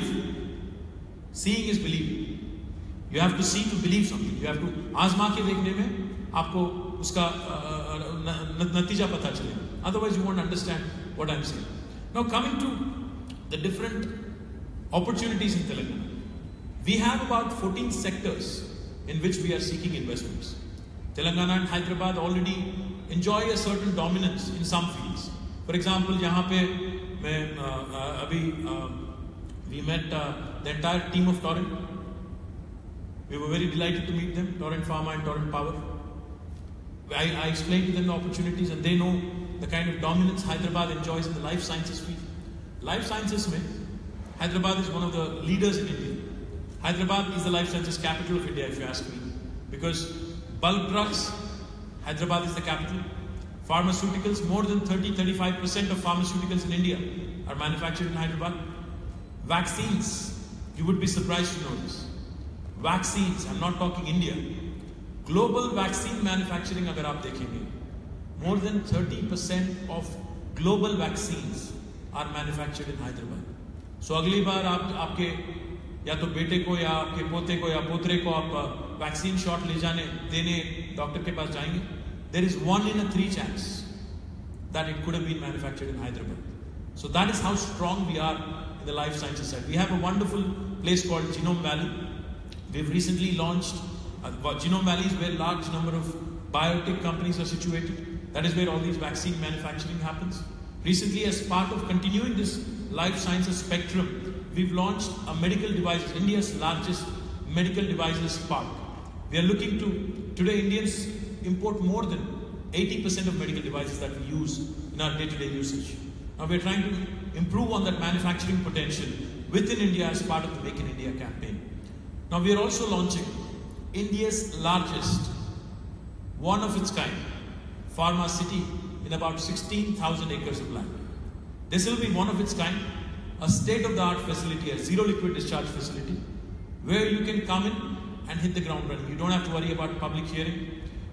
seeing is believing. You have to see to believe something. You have to आजमा के देखने में आपको उसका नतीजा पता चलेगा, otherwise you won't understand what I am saying. Now coming to the different opportunities in Telangana, we have about 14 sectors in which we are seeking investments. Telangana and Hyderabad already enjoy a certain dominance in some fields. For example, यहाँ पे मैं अभी we met the entire team of Torrent. We were very delighted to meet them, Torrent Pharma and Torrent Power. I explained to them the opportunities, and they know the kind of dominance Hyderabad enjoys in the life sciences field. Life sciences में Hyderabad is one of the leaders in India. Hyderabad is the life sciences capital of India, if you ask me. Because bulk drugs, Hyderabad is the capital. Pharmaceuticals, more than 30-35% of pharmaceuticals in India are manufactured in Hyderabad. Vaccines, you would be surprised to know this. Vaccines, I'm not talking India. Global vaccine manufacturing, अगर आप देखेंगे, more than 30% of global vaccines are manufactured in Hyderabad. So अगली बार आपके या तो बेटे को या आपके पोते को या पोतरे को आप वैक्सीन शॉट ले जाने देने डॉक्टर के पास जाएंगे, there is 1 in 3 chance that it could have been manufactured in Hyderabad. So that is how strong we are in the life sciences side. We have a wonderful place called Genome Valley. We've recently launched Genome Valley is where large number of biotech companies are situated. That is where all these vaccine manufacturing happens. Recently, as part of continuing this life sciences spectrum, we've launched a medical devices, India's largest medical devices park. We are looking to, today Indians import more than 80% of medical devices that we use in our day-to-day usage. Now we're trying to improve on that manufacturing potential within India as part of the Make in India campaign. Now we are also launching India's largest, one of its kind, pharma city in about 16,000 acres of land. This will be one of its kind, a state-of-the-art facility, a zero liquid discharge facility, where you can come in and hit the ground running. You don't have to worry about public hearing.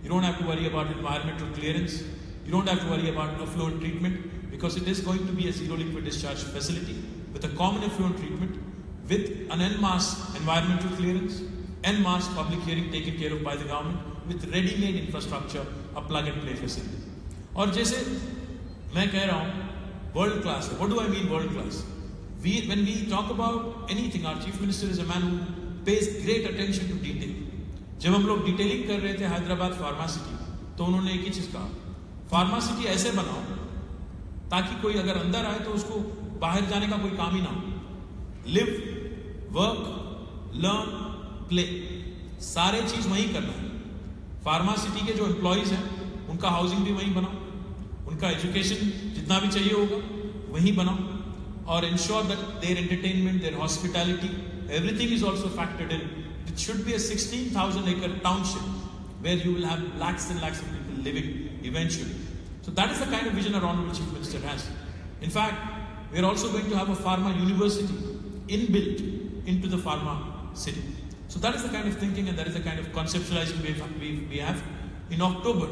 You don't have to worry about environmental clearance. You don't have to worry about effluent treatment, because it is going to be a zero liquid discharge facility with a common effluent treatment, with an en masse environmental clearance, en masse public hearing taken care of by the government, with ready-made infrastructure, a plug-and-play facility. और जैसे मैं कह रहा हूँ, world class. What do I mean world class? When we talk about anything, our chief minister is a man who pays great attention to detail. जब हम लोग detailing कर रहे थे हैदराबाद फार्मा सिटी, तो उन्होंने एक ही चीज कहा, फार्मा सिटी ऐसे बनाओ ताकि कोई अगर अंदर आए तो उसको बाहर जाने का कोई काम ही ना हो. लिव, वर्क, लर्न, प्ले, सारे चीज वहीं करना है. फार्मा सिटी के जो एम्प्लॉइज हैं उनका हाउसिंग भी वहीं बनाओ, उनका एजुकेशन जितना भी चाहिए होगा वहीं बनाओ, और ensure that their entertainment, their hospitality, everything is also factored in. It should be a 16,000 acre township where you will have lakhs and lakhs of people living eventually. So that is the kind of vision our Honorable Chief Minister has. In fact, we are also going to have a pharma university inbuilt into the pharma city. So that is the kind of thinking and that is the kind of conceptualizing we have. In October,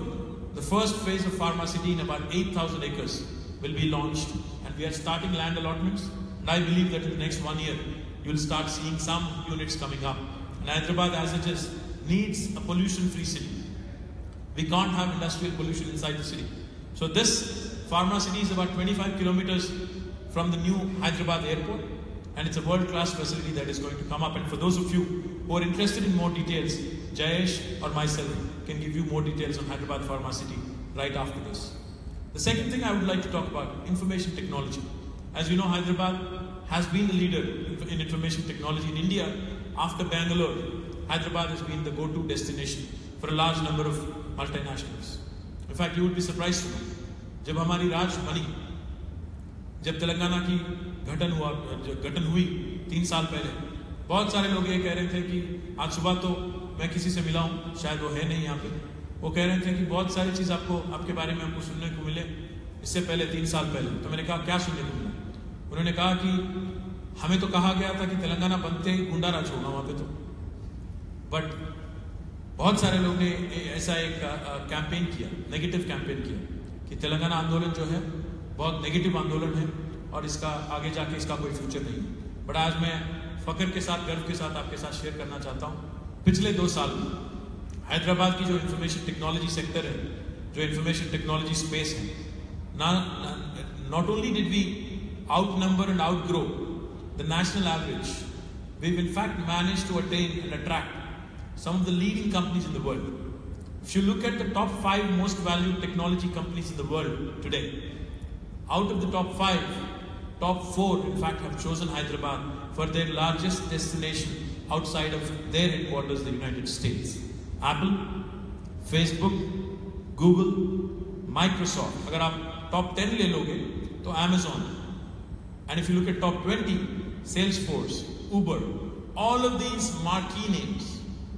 the first phase of pharma city in about 8,000 acres will be launched, and we are starting land allotments, and I believe that in the next 1 year you will start seeing some units coming up. And Hyderabad as it is needs a pollution-free city. We can't have industrial pollution inside the city. So this pharma city is about 25 kilometers from the new Hyderabad airport, and it's a world-class facility that is going to come up. And for those of you who are interested in more details, Jayesh or myself can give you more details on Hyderabad Pharma City right after this. The second thing I would like to talk about, information technology. As you know, Hyderabad has been the leader in information technology in India. After Bangalore, Hyderabad has been the go-to destination for a large number of multinationals. In fact, you would be surprised to know, जब हमारी राज बनी, जब तेलंगाना की गठन हुई 3 साल पहले, बहुत सारे लोग ये कह रहे थे कि आज सुबह तो मैं किसी से मिला हूँ, शायद वो है नहीं यहाँ पे, वो कह रहे थे कि बहुत सारी चीज़ आपके बारे में हमको सुनने को मिले इससे पहले 3 साल पहले। तो मैंने कहा क्या सुनने को मिला? उन्होंने कहा कि हमें तो कहा गया था कि तेलंगाना बनते ही गुंडा राज होगा वहाँ पे, तो बट बहुत सारे लोग ने ऐसा एक कैंपेन किया, नेगेटिव कैंपेन किया कि तेलंगाना आंदोलन जो है बहुत नेगेटिव आंदोलन है और इसका आगे जाके इसका कोई फ्यूचर नहीं है। बट आज मैं फख्र के साथ, गर्व के साथ आपके साथ शेयर करना चाहता हूँ, पिछले 2 साल में हैदराबाद की जो इंफॉर्मेशन टेक्नोलॉजी सेक्टर है, जो इंफॉर्मेशन टेक्नोलॉजी स्पेस है, not only did we outnumber and outgrow the national average, we in fact managed to attain and attract some of the leading companies in the world. If you look at the top 5 most valued technology companies in the world today, out of the top 5, top 4 in fact have chosen Hyderabad for their largest destination outside of their headquarters, the United States. Apple, Facebook, Google, Microsoft. अगर आप top 10 ले लोगे तो Amazon, and if you look at top 20, Salesforce, Uber, all of these marquee names,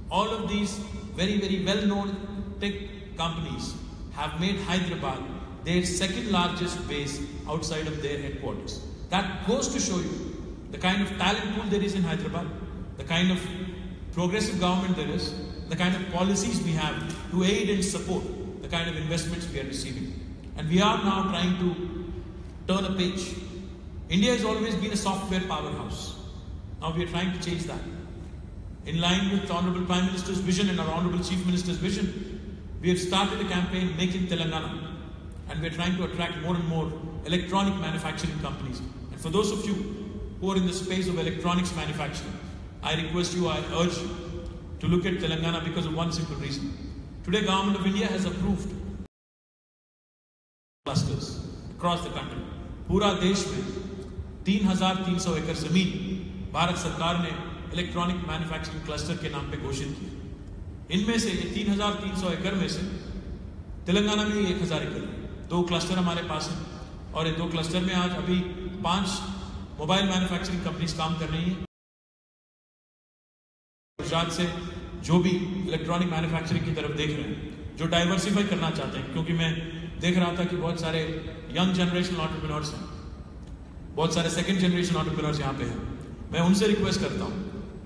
all of these very, very well-known tech companies have made Hyderabad their second largest base outside of their headquarters. That goes to show you the kind of talent pool there is in Hyderabad, the kind of progressive government there is, the kind of policies we have to aid and support the kind of investments we are receiving. And we are now trying to turn a page. India has always been a software powerhouse. Now we are trying to change that. In line with the Honorable Prime Minister's vision and our Honorable Chief Minister's vision, we have started a campaign, Make in Telangana. And we are trying to attract more and more electronic manufacturing companies. And for those of you who are in the space of electronics manufacturing, I request you, I urge you to look at Telangana because of one simple reason. Today, Government of India has approved clusters across the country. पूरा देश में 3,300 एकड़ जमीन भारत सरकार ने electronic manufacturing cluster के नाम पे घोषित किया। इनमें से 3,300 एकड़ में से तेलंगाना में 1,000 एकड़, 2 क्लस्टर हमारे पास हैं और ये 2 क्लस्टर में आज अभी 5 मोबाइल मैन्युफैक्चरिंग कंपनीज काम कर रही हैं। गुजरात से जो भी इलेक्ट्रॉनिक मैन्युफैक्चरिंग की तरफ देख रहे हैं, जो डाइवर्सिफाई करना चाहते हैं, क्योंकि मैं देख रहा था कि बहुत सारे यंग जनरेशन एंटरप्रेन्योर्स हैं, बहुत सारे सेकंड जनरेशन एंटरप्रेन्योर्स यहाँ पे हैं। मैं उनसे रिक्वेस्ट करता हूँ,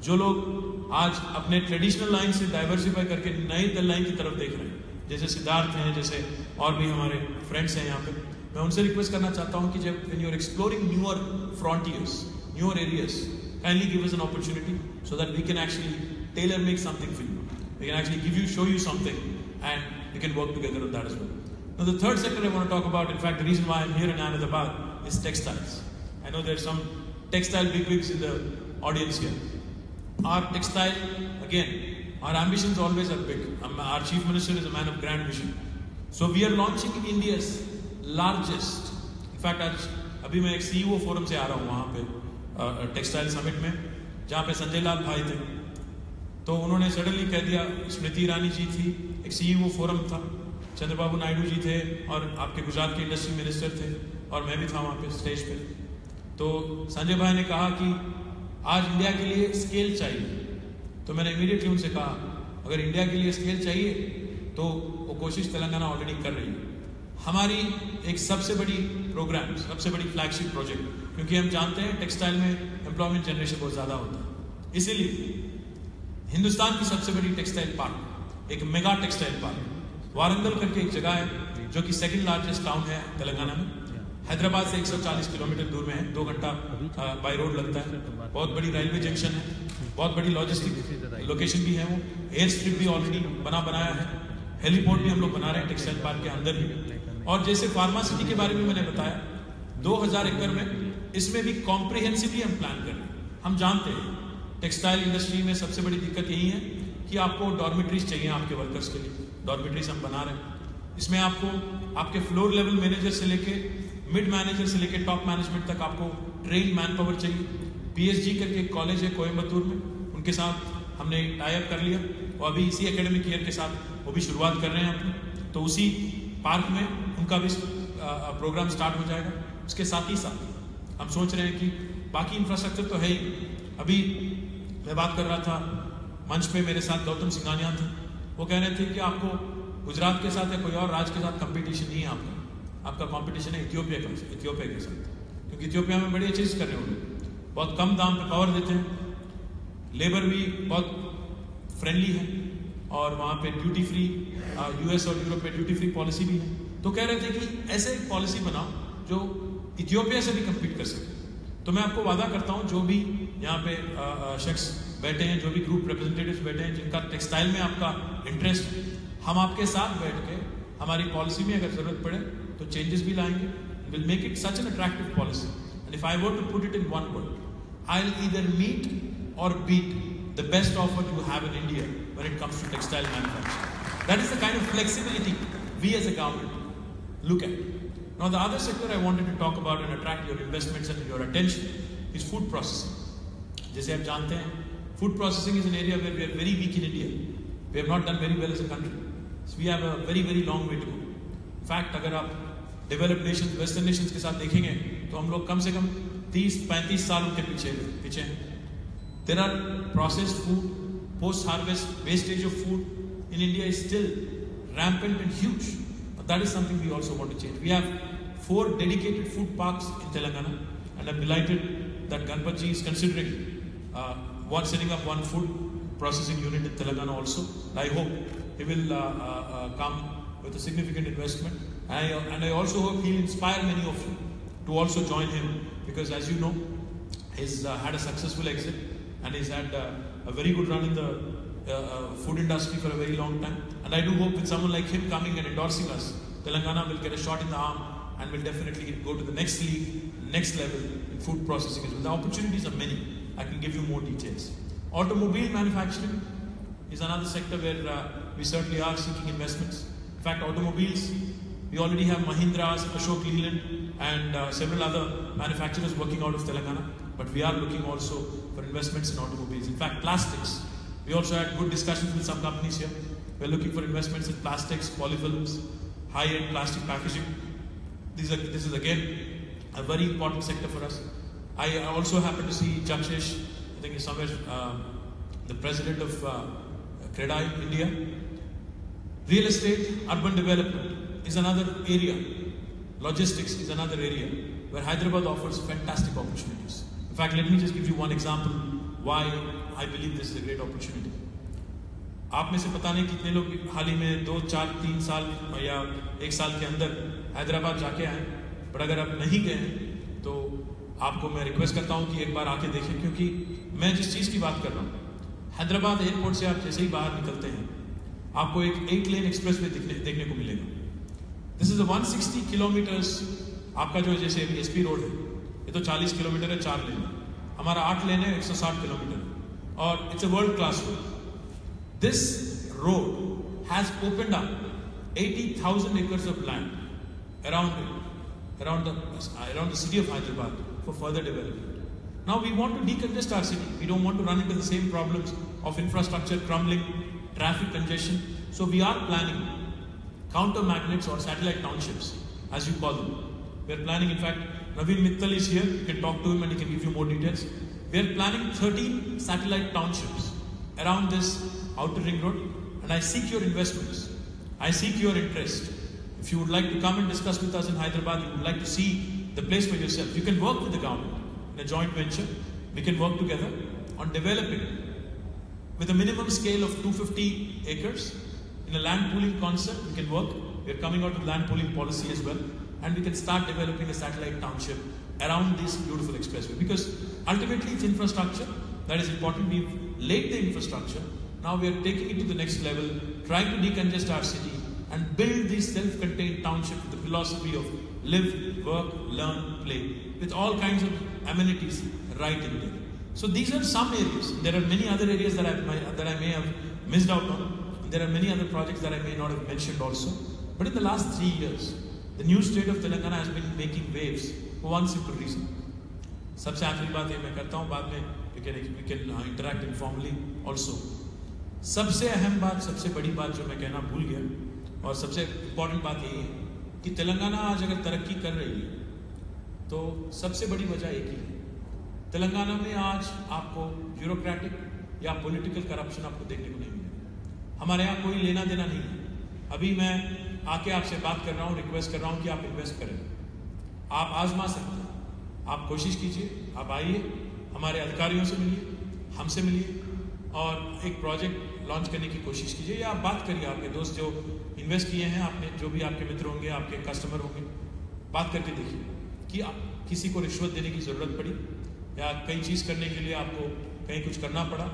जो लोग आज अपने ट्रेडिशनल लाइन से डाइवर्सिफाई करके नई लाइन की तरफ देख रहे हैं, जैसे सिद्धार्थ हैं, जैसे और भी हमारे फ्रेंड्स हैं यहाँ पे, मैं उनसे रिक्वेस्ट करना चाहता हूँ कि जब when you are exploring newer frontiers, newer areas, kindly give us an opportunity so that we can actually tailor make something for you. We can actually give you, show you something, and we can work together on that as well. Now the third sector I want to talk about, in fact the reason why I'm here in Ahmedabad, is textiles. I know there's some textile bigwigs in the audience here. Our textile, again, our ambitions always are big. Our Chief Minister is a man of grand vision. So we are launching India's largest, in fact आज अभी मैं एक CEO forum से आ रहा हूँ वहाँ पे textile summit में, जहाँ पे संजय लाल भाई थे, तो उन्होंने सडनली कह दिया, स्मृति ईरानी जी थी, एक CEO फोरम था, चंद्रबाबू नायडू जी थे और आपके गुजरात के इंडस्ट्री मिनिस्टर थे और मैं भी था वहाँ पे स्टेज पे। तो संजय भाई ने कहा कि आज इंडिया के लिए स्केल चाहिए, तो मैंने इमीडिएटली उनसे कहा अगर इंडिया के लिए स्केल चाहिए तो वो कोशिश तेलंगाना ऑलरेडी कर रही है। हमारी एक सबसे बड़ी प्रोग्राम, सबसे बड़ी फ्लैगशिप प्रोजेक्ट, क्योंकि हम जानते हैं टेक्सटाइल में एम्प्लॉयमेंट जनरेशन बहुत ज़्यादा होता है, इसीलिए हिंदुस्तान की सबसे बड़ी टेक्सटाइल पार्क, एक मेगा टेक्सटाइल पार्क वारंगल करके एक जगह है जो कि सेकंड लार्जेस्ट टाउन है तेलंगाना में। हैदराबाद से 140 किलोमीटर दूर में है, 2 घंटा बाय रोड लगता है। बहुत बड़ी रेलवे जंक्शन है, बहुत बड़ी लॉजिस्टिक लोकेशन भी है, वो एयर स्ट्रिप भी ऑलरेडी बनाया है, हेलीपोर्ट भी हम लोग बना रहे हैं टेक्सटाइल पार्क के अंदर भी। और जैसे फार्मा सिटी के बारे में मैंने बताया 2000 एकड़ में, इसमें भी कॉम्प्रिहेंसिवली हम प्लान कर रहे हैं। हम जानते हैं टेक्सटाइल इंडस्ट्री में सबसे बड़ी दिक्कत यही है कि आपको डॉर्मेट्रीज चाहिए आपके वर्कर्स के लिए। डॉर्मेट्रीज हम बना रहे हैं, इसमें आपको आपके फ्लोर लेवल मैनेजर से लेके मिड मैनेजर से लेके टॉप मैनेजमेंट तक आपको ट्रेन मैन पावर चाहिए। PSG करके एक कॉलेज है कोयम्बतूर में, उनके साथ हमने टाई अप कर लिया और अभी इसी एकेडमिक ईयर के साथ वो भी शुरुआत कर रहे हैं अपनी। तो उसी पार्क में उनका भी प्रोग्राम स्टार्ट हो जाएगा। उसके साथ ही साथ हम सोच रहे हैं कि बाकी इंफ्रास्ट्रक्चर तो है ही। अभी मैं बात कर रहा था मंच पे, मेरे साथ गौतम सिंघानिया थे, वो कह रहे थे कि आपको गुजरात के साथ या कोई और राज्य के साथ कंपटीशन नहीं है आपका कंपटीशन है इथियोपिया के साथ, क्योंकि इथियोपिया में बड़ी चीज़ कर रहे हैं, बहुत कम दाम पे पावर देते हैं, लेबर भी बहुत फ्रेंडली है और वहाँ पे ड्यूटी फ्री, US और यूरोप में ड्यूटी फ्री पॉलिसी भी है। तो कह रहे थे कि ऐसे एक पॉलिसी बनाओ जो इथियोपिया से भी कम्पीट कर सके। तो मैं आपको वादा करता हूँ जो भी यहाँ पे शख्स बैठे हैं, जो भी ग्रुप रिप्रेजेंटेटिव्स बैठे हैं जिनका टेक्सटाइल में आपका इंटरेस्ट है, हम आपके साथ बैठ के हमारी पॉलिसी में अगर जरूरत पड़े तो चेंजेस भी लाएंगे। Will make it such an attractive policy and if I were to put it in one word, I will either meet or beat the best offer you have in India when it comes to textile manufacturing. That is the kind of flexibility we as a government look at. Now the other sector I wanted to talk about and attract your investments and your attention is food processing. जैसे आप जानते हैं food processing is an area where we are very weak in India. We have not done very well as a country. So we have a very very long way to go. In fact अगर आप developed nations, western nations के साथ देखेंगे तो हम लोग कम से कम 30-35 साल उनके पीछे हैं। There are processed food, post-harvest wastage of food in India is still rampant and huge. That is something we also want to change. We have 4 dedicated food parks in Telangana, and I'm delighted that Ganpatji is considering setting up one food processing unit in Telangana also. I hope he will come with a significant investment, and I also hope he'll inspire many of you to also join him, because as you know, he's had a successful exit. And he's had a very good run in the food industry for a very long time. And I do hope with someone like him coming and endorsing us, Telangana will get a shot in the arm and will definitely go to the next league, next level in food processing as well. The opportunities are many. I can give you more details. Automobile manufacturing is another sector where we certainly are seeking investments. In fact, automobiles, we already have Mahindra's, Ashok Leyland and several other manufacturers working out of Telangana. But we are looking also for investments in automobiles. In fact, plastics. We also had good discussions with some companies here. We are looking for investments in plastics, polyfilms, high-end plastic packaging. This is again a very important sector for us. I also happen to see Jakshesh, I think he's somewhere, the president of CREDAI India. Real estate, urban development is another area. Logistics is another area where Hyderabad offers fantastic opportunities. In fact, let me just give you one example why I believe this is a great opportunity. आप में से पता नहीं कितने लोग हाल ही में 2, 4, 3 साल या 1 साल के अंदर हैदराबाद जाके आए, पर अगर आप नहीं गए तो आपको मैं रिक्वेस्ट करता हूँ कि एक बार आके देखें, क्योंकि मैं जिस चीज़ की बात कर रहा हूँ, हैदराबाद एयरपोर्ट से आप जैसे ही बाहर निकलते हैं आपको एक 8 लेन एक्सप्रेस वे देखने को मिलेगा। This is 160 kilometres. आपका जो जैसे SP रोड है ये तो 40 किलोमीटर है, 4 लेन, हमारा 8 लेन है, 160 किलोमीटर, और it's a world class road. This road has opened up 80,000 acres of land around the city of Hyderabad for further development. Now we want to decongest our city. We don't want to run into the same problems of infrastructure crumbling, traffic congestion. So we are planning counter magnets or satellite townships, as you call them. We are planning, in fact, Naveen Mittal is here. You can talk to him and he can give you more details. We are planning 13 satellite townships around this outer ring road, and I seek your investments. I seek your interest. If you would like to come and discuss with us in Hyderabad, you would like to see the place for yourself, you can work with the government in a joint venture. We can work together on developing with a minimum scale of 250 acres in a land pooling concept. We can work. We are coming out with land pooling policy as well, and we can start developing a satellite township around this beautiful expressway, because ultimately it's infrastructure that is important. We've laid the infrastructure. Now we are taking it to the next level, trying to decongest our city and build this self-contained township with the philosophy of live, work, learn, play, with all kinds of amenities right in there. So these are some areas. There are many other areas that I may have missed out on. There are many other projects that I may not have mentioned also. But in the last 3 years, the new state of Telangana has been making waves for one simple reason. सबसे आखिरी बात ये मैं करता हूँ, बाद में we can interact informally also. सबसे अहम बात, सबसे बड़ी बात जो मैं कहना भूल गया, और सबसे इम्पोर्टेंट बात यही है कि तेलंगाना आज अगर तरक्की कर रही है तो सबसे बड़ी वजह एक ही है. तेलंगाना में आज आपको ब्यूरोक्रेटिक या पॉलिटिकल करप्शन आपको देखने को नहीं मिलेगा. हमारे यहाँ कोई लेना देना नहीं है. अभी मैं आके आपसे बात कर रहा हूँ, रिक्वेस्ट कर रहा हूँ कि आप इन्वेस्ट करें. आप आजमा सकते हैं. आप कोशिश कीजिए, आप आइए, हमारे अधिकारियों से मिलिए, हमसे मिलिए और एक प्रोजेक्ट लॉन्च करने की कोशिश कीजिए, या आप बात करिए आपके दोस्त जो इन्वेस्ट किए हैं, आपने जो भी आपके मित्र होंगे, आपके कस्टमर होंगे, बात करके देखिए कि किसी को रिश्वत देने की ज़रूरत पड़ी या कई चीज़ करने के लिए आपको कहीं कुछ करना पड़ा,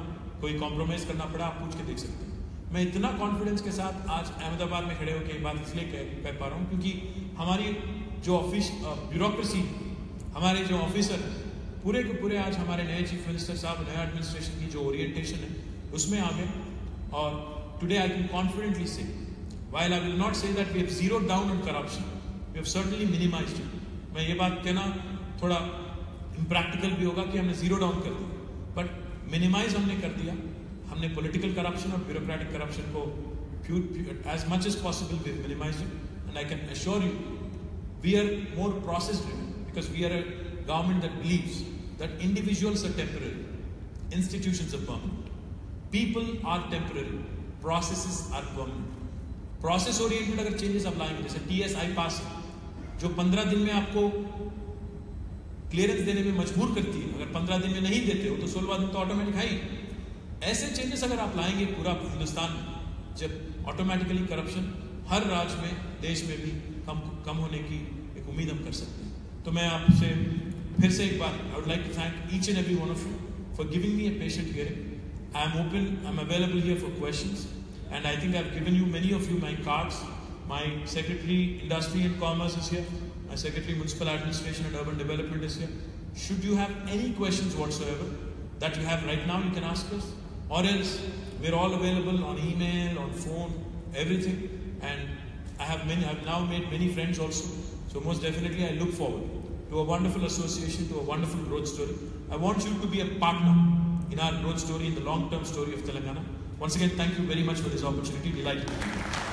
कोई कॉम्प्रोमाइज़ करना पड़ा, आप पूछ के देख सकते हैं. मैं इतना कॉन्फिडेंस के साथ आज अहमदाबाद में खड़े होकर ये बात इसलिए कह पा रहा हूँ क्योंकि हमारी जो ब्यूरोक्रेसी, हमारे जो ऑफिसर पूरे के पूरे आज हमारे नए चीफ मिनिस्टर साहब, नया एडमिनिस्ट्रेशन की जो ओरिएंटेशन है उसमें आ गए. और टुडे आई कैन कॉन्फिडेंटली से, while I will not say that we have zeroed down on corruption, we have certainly minimized it. मैं ये बात कहना थोड़ा इम्प्रैक्टिकल भी होगा कि हमने जीरो डाउन कर दिया, बट मिनिमाइज हमने कर दिया. हमने पॉलिटिकल करप्शन और ब्यूरोक्रेटिक करप्शन को as much as possible we have minimized it, and I can assure you we are more process driven because we are a government that believes that individuals are temporary, institutions are permanent, people are temporary, processes are permanent. Process oriented अगर changes आप लाएंगे, जैसे TSI पास जो 15 दिन में आपको clearance देने में मजबूर करती है, अगर 15 दिन में नहीं देते हो तो 16वां दिन तो ऑटोमेटिक है ही. ऐसे चेंजेस अगर आप लाएंगे पूरा हिंदुस्तान में, जब ऑटोमेटिकली करप्शन हर राज्य में, देश में भी कम होने की एक उम्मीद हम कर सकते हैं. तो मैं आपसे फिर से एक बार I would like to thank each and every one of you for giving me a patient hearing. I am open, I am available here for questions. And I think I've given you, many of you, my cards. My Secretary Industry and Commerce is here. My Secretary Municipal Administration and Urban Development is here. Should you have any questions whatsoever that you have right now, you can ask us. Or else, we're all available on email, on phone, everything. And I've now made many friends also. So most definitely, I look forward to a wonderful association, to a wonderful growth story. I want you to be a partner in our growth story, in the long-term story of Telangana. Once again, thank you very much for this opportunity. Delighted.